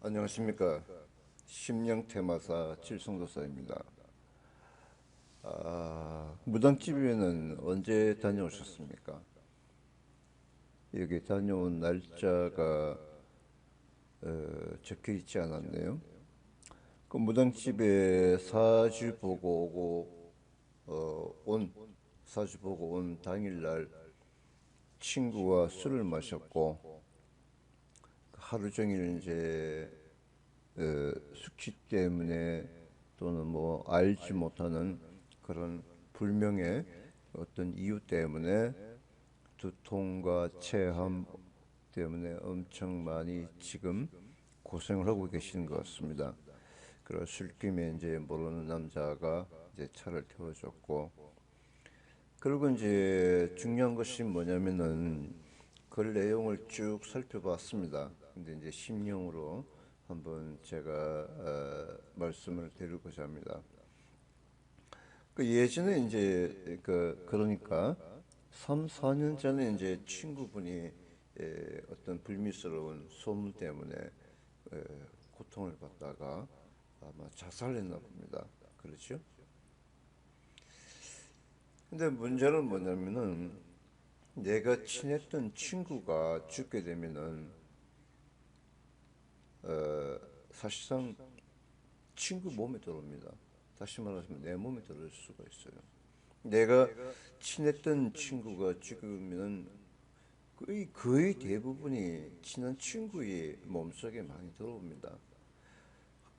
안녕하십니까. 심령테마사 칠성도사입니다. 무당집에는 언제 다녀오셨습니까? 여기 다녀온 날짜가 적혀 있지 않았네요. 그 무당집에 사주 보고 오고 사주 보고 온 당일날 친구와 술을 마셨고 하루 종일 이제 숙취 때문에 또는 뭐 알지 못하는 그런 불명의 어떤 이유 때문에 두통과 체함 때문에 엄청 많이 지금 고생을 하고 계시는 것 같습니다. 그리고 술김에 이제 모르는 남자가 이제 차를 태워줬고, 그리고 이제 중요한 것이 뭐냐면은 그 내용을 쭉 살펴봤습니다. 근데 이제 심령으로 한번 제가 말씀을 드리고자 합니다. 그 예전에 이제 그러니까 3, 4년 전에 이제 친구분이 어떤 불미스러운 소문 때문에 에, 고통을 받다가 아마 자살했나 봅니다. 그렇죠? 근데 문제는 뭐냐면은 내가 친했던 친구가 죽게 되면은 어, 사실상 친구 몸에 들어옵니다. 다시 말하면 내 몸에 들어올 수가 있어요. 내가 친했던 친구가 죽으면 거의 대부분이 친한 친구의 몸속에 많이 들어옵니다.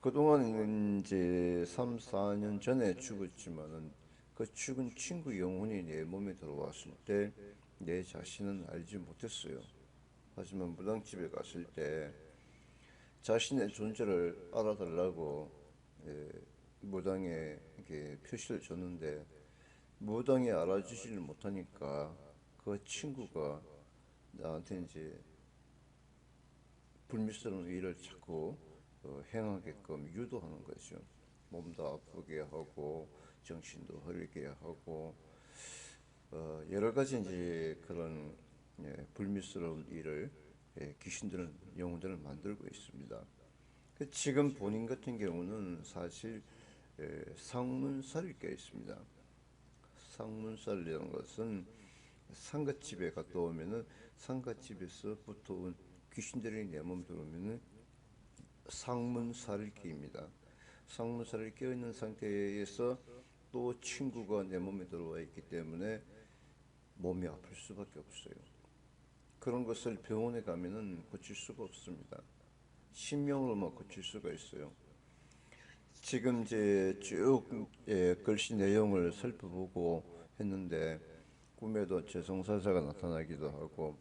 그동안 이제 3, 4년 전에 죽었지만은 그 죽은 친구 영혼이 내 몸에 들어왔을 때 내 자신은 알지 못했어요. 하지만 무당집에 갔을 때 자신의 존재를 알아달라고 예, 무당에 이렇게 표시를 줬는데 무당이 알아주지를 못하니까 그 친구가 나한테 이제 불미스러운 일을 자꾸 행하게끔 유도하는 거죠. 몸도 아프게 하고 정신도 흐리게 하고 여러 가지 이제 그런 불미스러운 일을 귀신들은 영혼들은 만들고 있습니다. 지금 본인 같은 경우는 사실 상문살이 껴 있습니다. 상문살이라는 것은 상갓집에 갔다 오면은 상갓집에서부터 온 귀신들이 내 몸에 들어오면은 상문살을 끼입니다. 상문살을 끼어 있는 상태에서 또 친구가 내 몸에 들어와 있기 때문에 몸이 아플 수밖에 없어요. 그런 것을 병원에 가면은 고칠 수가 없습니다. 신명으로만 고칠 수가 있어요. 지금 이제 쭉 글씨 내용을 살펴보고 했는데 꿈에도 죄송사자가 나타나기도 하고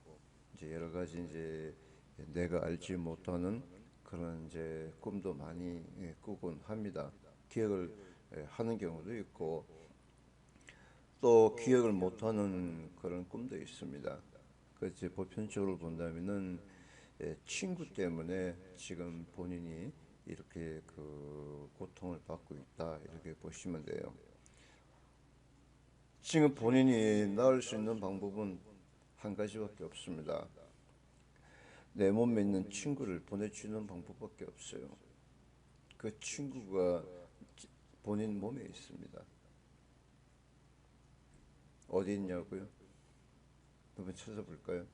이제 여러 가지 이제 내가 알지 못하는 그런 이제 꿈도 많이 꾸곤 합니다. 기억을 하는 경우도 있고 또 기억을 못하는 그런 꿈도 있습니다. 그 이제 보편적으로 본다면은 친구 때문에 지금 본인이 이렇게 그 고통을 받고 있다 이렇게 보시면 돼요. 지금 본인이 나을 수 있는 방법은 한 가지밖에 없습니다. 내 몸에 있는 친구를 보내주는 방법밖에 없어요. 그 친구가 본인 몸에 있습니다. 어디 있냐고요? 한번 찾아볼까요?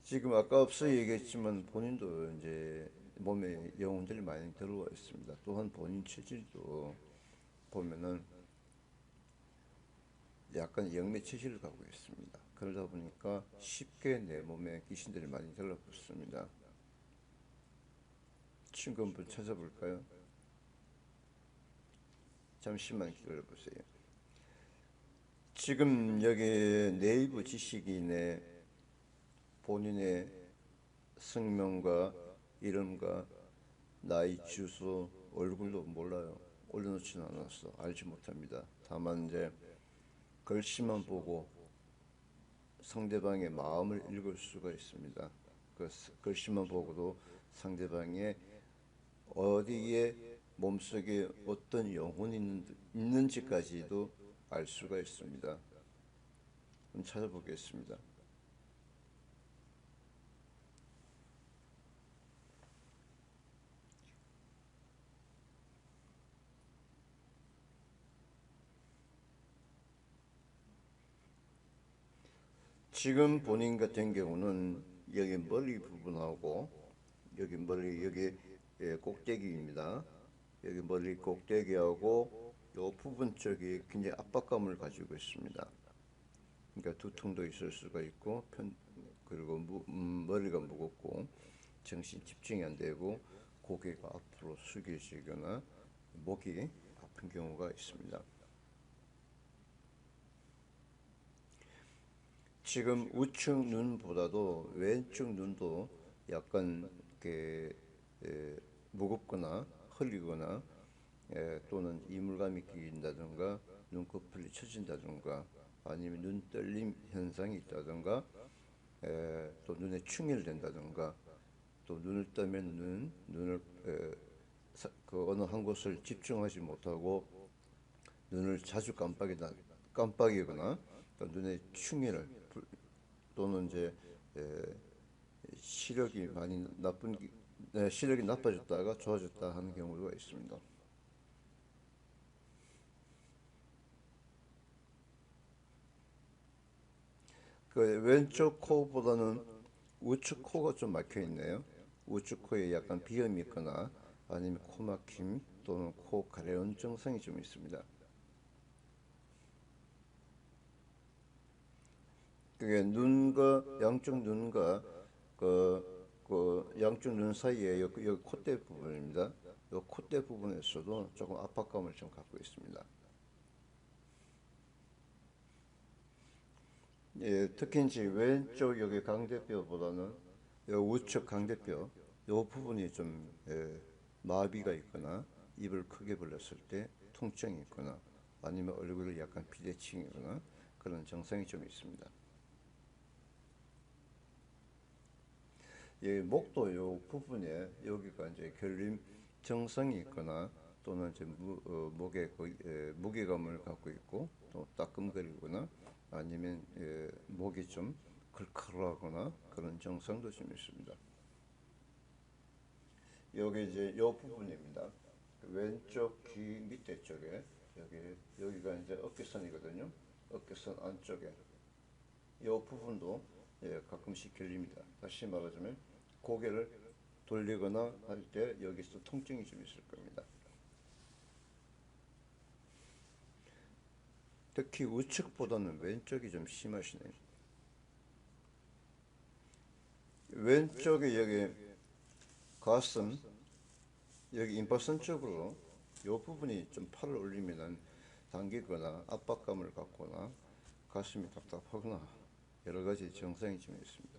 지금 아까 앞서 얘기했지만 본인도 이제 몸에 영혼들이 많이 들어와 있습니다. 또한 본인 체질도 보면은 약간 영매 체질을 갖고 있습니다. 그러다 보니까 쉽게 내 몸에 귀신들이 많이 들어붙습니다. 친구 한번 찾아볼까요? 잠시만 기다려보세요. 지금 여기 네이버 지식인의 본인의 성명과 이름과 나이, 주소, 얼굴도 몰라요. 올려놓지는 않았어. 알지 못합니다. 다만 이제 글씨만 보고 상대방의 마음을 읽을 수가 있습니다. 그 글씨만 보고도 상대방의 어디에 몸속에 어떤 영혼이 있는지까지도 알 수가 있습니다. 한번 찾아보겠습니다. 지금 본인 같은 경우는 여기 머리 부분하고 여기 머리 여기 꼭대기입니다. 여기 머리 꼭대기하고 요 부분 쪽이 굉장히 압박감을 가지고 있습니다. 그러니까 두통도 있을 수가 있고 그리고 머리가 무겁고 정신 집중이 안 되고 고개가 앞으로 숙여지거나 목이 아픈 경우가 있습니다. 지금 우측 눈보다도 왼쪽 눈도 약간 무겁거나 흘리거나 또는 이물감이 끼인다든가 눈꺼풀이 처진다든가 아니면 눈 떨림 현상이 있다든가 또 눈에 충혈된다든가 또 눈을 뜨면 눈을 그 어느 한 곳을 집중하지 못하고 눈을 자주 깜빡이거나 또 눈에 충혈 또는 이제 시력이 많이 시력이 나빠졌다가 좋아졌다 하는 경우가 있습니다. 그 왼쪽 코보다는 우측 코가 좀 막혀 있네요. 우측 코에 약간 비염이 있거나 아니면 코 막힘 또는 코 가려운 증상이 좀 있습니다. 그게 눈과 양쪽 눈과 그 양쪽 눈 사이에 여기 콧대 부분입니다. 이 콧대 부분에서도 조금 압박감을 좀 갖고 있습니다. 예, 특히 이제 왼쪽 여기 강대뼈보다는 이 우측 강대뼈 이 부분이 좀 마비가 있거나 입을 크게 벌렸을 때 통증이 있거나 아니면 얼굴이 약간 비대칭이거나 그런 증상이 좀 있습니다. 예, 목도 요 부분에 여기가 이제 결림 증상이 있거나 또는 이제 목에 무게감을 갖고 있고 또 따끔거리거나 아니면 목이 좀 걸걸하거나 그런 증상도 좀 있습니다. 여기 이제 요 부분입니다. 왼쪽 귀 밑에 쪽에 여기가 이제 어깨선이거든요. 어깨선 안쪽에 요 부분도 가끔씩 결립니다. 다시 말하자면 고개를 돌리거나 할 때 여기서 통증이 좀 있을 겁니다. 특히 우측보다는 왼쪽이 좀 심하시네요. 왼쪽에 여기 가슴, 여기 임파선 쪽으로 이 부분이 좀 팔을 올리면 당기거나 압박감을 갖거나 가슴이 답답하거나 여러 가지 증상이 좀 있습니다.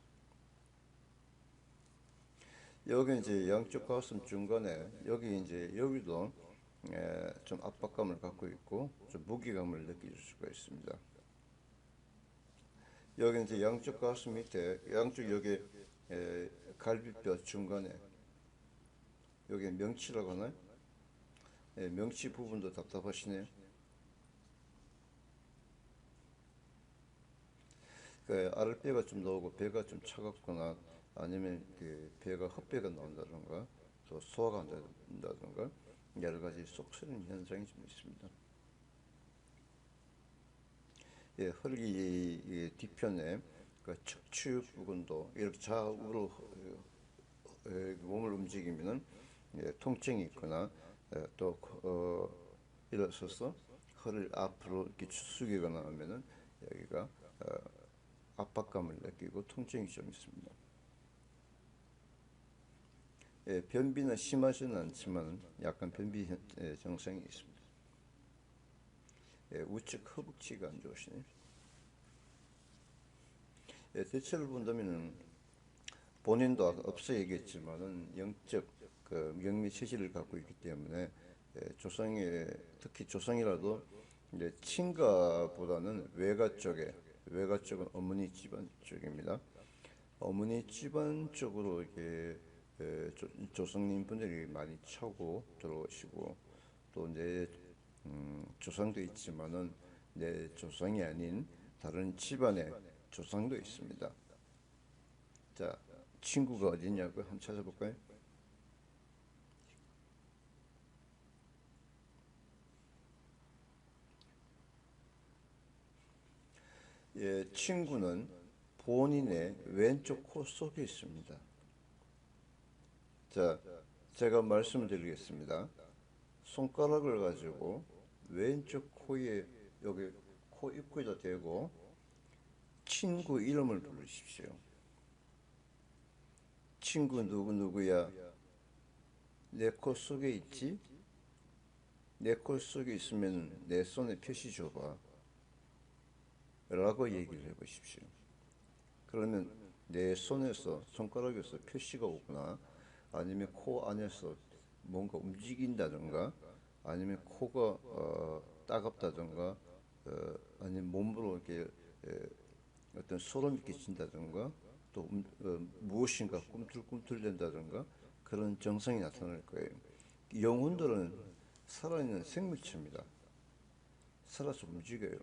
여기 이제 양쪽 가슴 중간에 여기 이제 여기도 좀 압박감을 갖고 있고 좀 무게감을 느낄 수가 있습니다. 여기 이제 양쪽 가슴 밑에 양쪽 여기 갈비뼈 중간에 여기 명치라고 하나요? 명치 부분도 답답하시네요. 그 아랫배가 좀 나오고 배가 좀 차갑거나 아니면 그 배가 헛배가 나온다든가 또 소화가 안 된다든가 여러 가지 속 쓰리는 현상이 좀 있습니다. 예, 허리 뒤편에 그 척추 부분도 이렇게 좌우로 몸을 움직이면은 통증이 있거나 또 일어서서 허리를 앞으로 이렇게 숙이거나 하면은 여기가 압박감을 느끼고 통증이 좀 있습니다. 예, 변비는 심하지는 않지만 약간 변비 증상이 있습니다. 예, 우측 허벅지가 안 좋으시네요. 예, 대체로 본다면은 본인도 앞서 얘기했지만은 영적 그 명미 체질을 갖고 있기 때문에 조상의 특히 조상이라도 이제 친가보다는 외가 쪽은 어머니 집안 쪽입니다. 어머니 집안 쪽으로 이렇게 조상님 분들이 많이 차고 들어오시고 또 내 조상도 있지만은 내 조상이 아닌 다른 집안의 조상도 있습니다. 자, 친구가 어디냐고 한번 찾아볼까요? 예, 친구는 본인의 왼쪽 코 속에 있습니다. 자, 제가 말씀드리겠습니다. 손가락을 가지고 왼쪽 코에 여기 코 입구에다 대고 친구 이름을 부르십시오. 친구 누구누구야? 내 코 속에 있지? 내 코 속에 있으면 내 손에 표시 줘봐 라고 얘기를 해보십시오. 그러면 내 손에서 손가락에서 표시가 오거나 아니면 코 안에서 뭔가 움직인다든가 아니면 코가 따갑다든가 아니면 몸으로 이렇게 어떤 소름이 끼친다든가 또 무엇인가 꿈틀꿈틀댄다든가 그런 증상이 나타날 거예요. 영혼들은 살아있는 생물체입니다. 살아서 움직여요.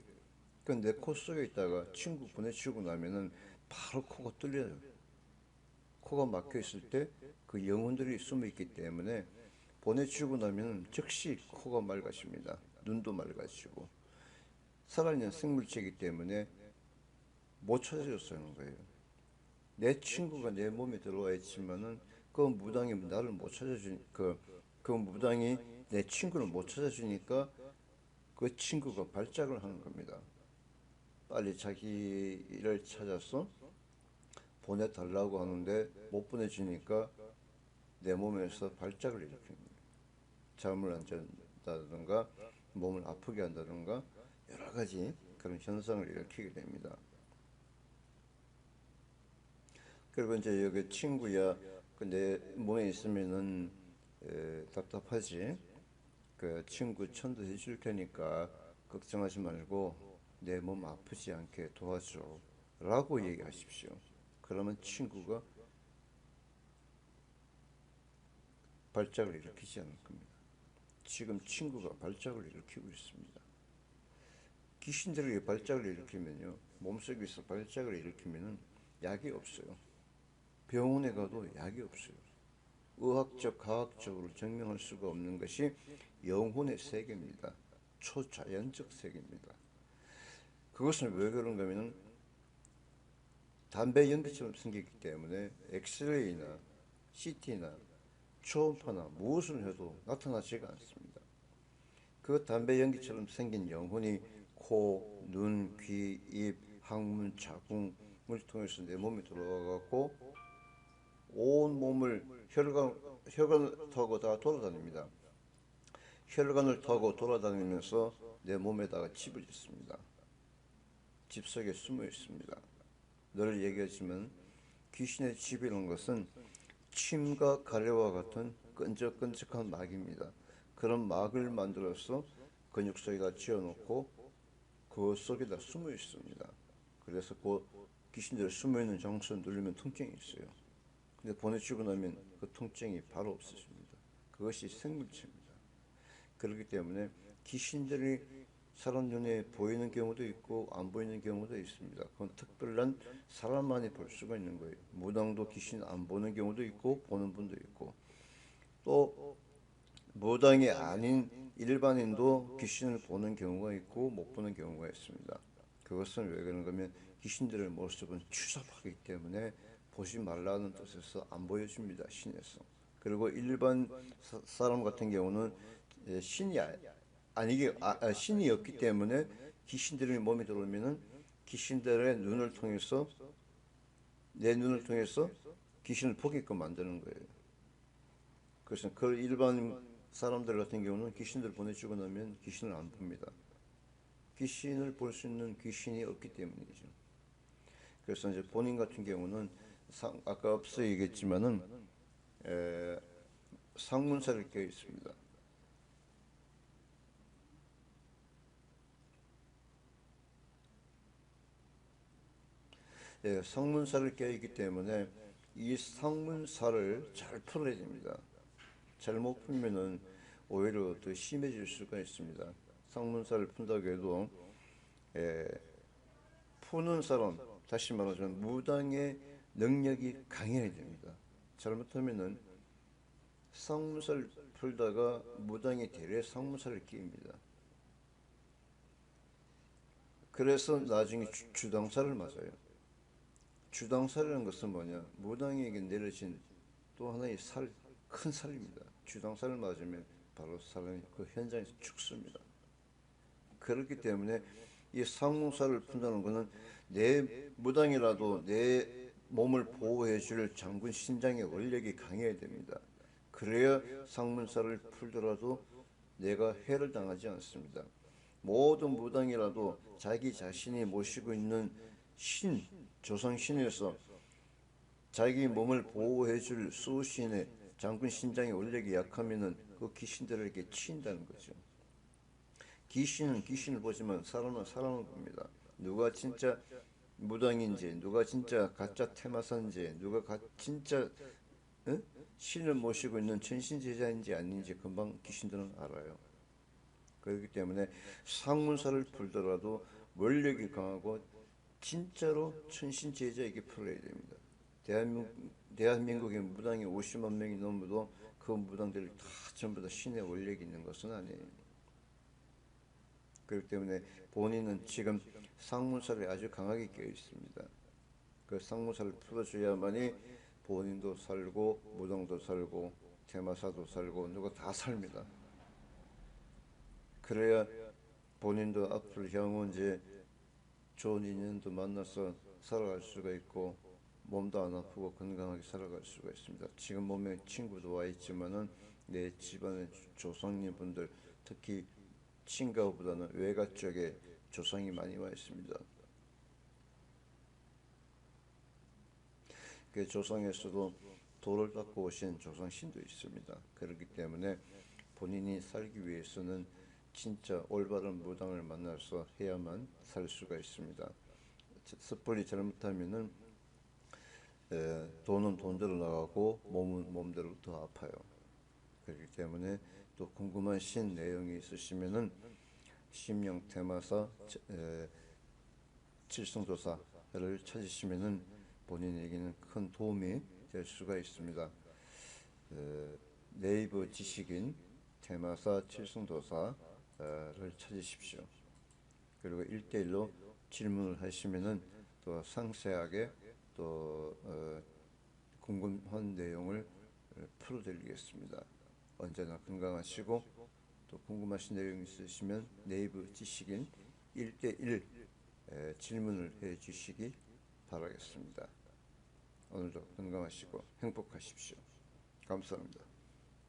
그러니까 내 코 속에 있다가 친구 보내주고 나면은 바로 코가 뚫려요. 코가 막혀 있을 때 그 영혼들이 숨어 있기 때문에 보내주고 나면 즉시 코가 맑아집니다. 눈도 맑아지고 살아있는 생물체이기 때문에 못 찾아줬다는 거예요. 내 친구가 내 몸에 들어와 있지만은 그 무당이 나를 못 찾아주니까 그 무당이 내 친구를 못 찾아주니까 그 친구가 발작을 하는 겁니다. 빨리 자기를 찾아서 보내달라고 하는데 못 보내주니까 내 몸에서 발작을 일으킵니다. 잠을 안 잔다든가 몸을 아프게 한다든가 여러 가지 그런 현상을 일으키게 됩니다. 그리고 이제 여기 친구야 내 몸에 있으면은 답답하지. 그 친구 천도해 줄 테니까 걱정하지 말고 내 몸 아프지 않게 도와줘 라고 얘기하십시오. 그러면 친구가 발작을 일으키지 않을 겁니다. 지금 친구가 발작을 일으키고 있습니다. 귀신들이 발작을 일으키면요, 몸속에서 발작을 일으키면은 약이 없어요. 병원에 가도 약이 없어요. 의학적, 과학적으로 증명할 수가 없는 것이 영혼의 세계입니다. 초자연적 세계입니다. 그것은 왜 그런가 하면 담배 연기처럼 생기기 때문에 엑스레이나 CT나 초음파나 무엇을 해도 나타나지가 않습니다. 그 담배 연기처럼 생긴 영혼이 코, 눈, 귀, 입, 항문, 자궁을 통해서 내 몸에 들어와갖고 온 몸을 혈관을 타고 다 돌아다닙니다. 혈관을 타고 돌아다니면서 내 몸에다가 집을 짓습니다. 집 속에 숨어 있습니다. 늘 얘기하지만 귀신의 집이라는 것은 침과 가래와 같은 끈적끈적한 막입니다. 그런 막을 만들어서 근육 속에다 지어놓고 그 속에다 숨어 있습니다. 그래서 그 귀신들 숨어 있는 장소를 누르면 통증이 있어요. 근데 보내주고 나면 그 통증이 바로 없어집니다. 그것이 생물체입니다. 그렇기 때문에 귀신들이 사람 눈에 보이는 경우도 있고 안 보이는 경우도 있습니다. 그건 특별한 사람만이 볼 수가 있는 거예요. 무당도 귀신 안 보는 경우도 있고 보는 분도 있고 또 무당이 아닌 일반인도 귀신을 보는 경우가 있고 못 보는 경우가 있습니다. 그것은 왜 그런가 하면 귀신들의 모습은 추잡하기 때문에 보지 말라는 뜻에서 안 보여줍니다. 신에서. 그리고 일반 사람 같은 경우는 신이 신이 없기 때문에 귀신들이 몸에 들어오면은 귀신들의 눈을 통해서 내 눈을 통해서 귀신을 보게끔 만드는 거예요. 그래서 그 일반 사람들 같은 경우는 귀신들 보내주고 나면 귀신을 안 봅니다. 귀신을 볼 수 있는 귀신이 없기 때문이죠. 그래서 이제 본인 같은 경우는 아까 앞서 얘기했지만은 상문사를 껴 있습니다. 상문사를 껴 있기 때문에 이 상문사를 잘 풀어야 됩니다. 잘못 풀면은 오히려 더 심해질 수가 있습니다. 상문사를 푼다고 해도 푸는 사람, 다시 말하자면 무당의 능력이 강해야 됩니다. 잘못하면은 상문사를 풀다가 무당이 대래 상문사를 끼입니다. 그래서 나중에 주당사를 맞아요. 주당살이라는 것은 뭐냐? 무당에게 내려진 또 하나의 큰 살입니다. 주당살을 맞으면 바로 사람이 그 현장에서 죽습니다. 그렇기 때문에 이 상문살을 푼다는 것은 내 무당이라도 내 몸을 보호해 줄 장군 신장의 원력이 강해야 됩니다. 그래야 상문살을 풀더라도 내가 해를 당하지 않습니다. 모든 무당이라도 자기 자신이 모시고 있는 신, 조상신에서 자기 몸을 보호해 줄 수신의 장군 신장의 원력이 약하면은 그 귀신들에게 치인다는 거죠. 귀신은 귀신을 보지만 사람은 사람을 봅니다. 누가 진짜 무당인지, 누가 진짜 가짜 테마사인지, 누가 진짜 신을 모시고 있는 천신제자인지 아닌지 금방 귀신들은 알아요. 그렇기 때문에 상문사를 풀더라도 원력이 강하고 진짜로 천신제자에게 풀어야 됩니다. 대한민국의 무당이 50만 명이 넘어도 그 무당들이 다 전부 다 신의 원력이 있는 것은 아니에요. 그렇기 때문에 본인은 지금 상문살이 아주 강하게 깨어 있습니다. 그 상문살을 풀어줘야만이 본인도 살고 무당도 살고 대마사도 살고 누가 다 삽니다. 그래야 본인도 앞으로 향후 이제 좋은 인연도 만나서 살아갈 수가 있고 몸도 안 아프고 건강하게 살아갈 수가 있습니다. 지금 몸에 친구도 와 있지만은 내 집안의 조상님분들 특히 친가보다는 외가 쪽에 조상이 많이 와 있습니다. 그 조상에서도 돌을 닦고 오신 조상신도 있습니다. 그렇기 때문에 본인이 살기 위해서는 진짜 올바른 무당을 만나서 해야만 살 수가 있습니다. 섣불리 잘못하면은 돈은 돈대로 나가고 몸은 몸대로 더 아파요. 그렇기 때문에 또 궁금한 신 내용이 있으시면은 심령 테마사 칠성도사를 찾으시면은 본인에게는 큰 도움이 될 수가 있습니다. 네이버 지식인 테마사 칠성도사를 찾으십시오. 그리고 1대1로 질문을 하시면은 또 상세하게 또 궁금한 내용을 풀어드리겠습니다. 언제나 건강하시고 또 궁금하신 내용 있으시면 네이버 지식인 1대1 질문을 해 주시기 바라겠습니다. 오늘도 건강하시고 행복하십시오. 감사합니다.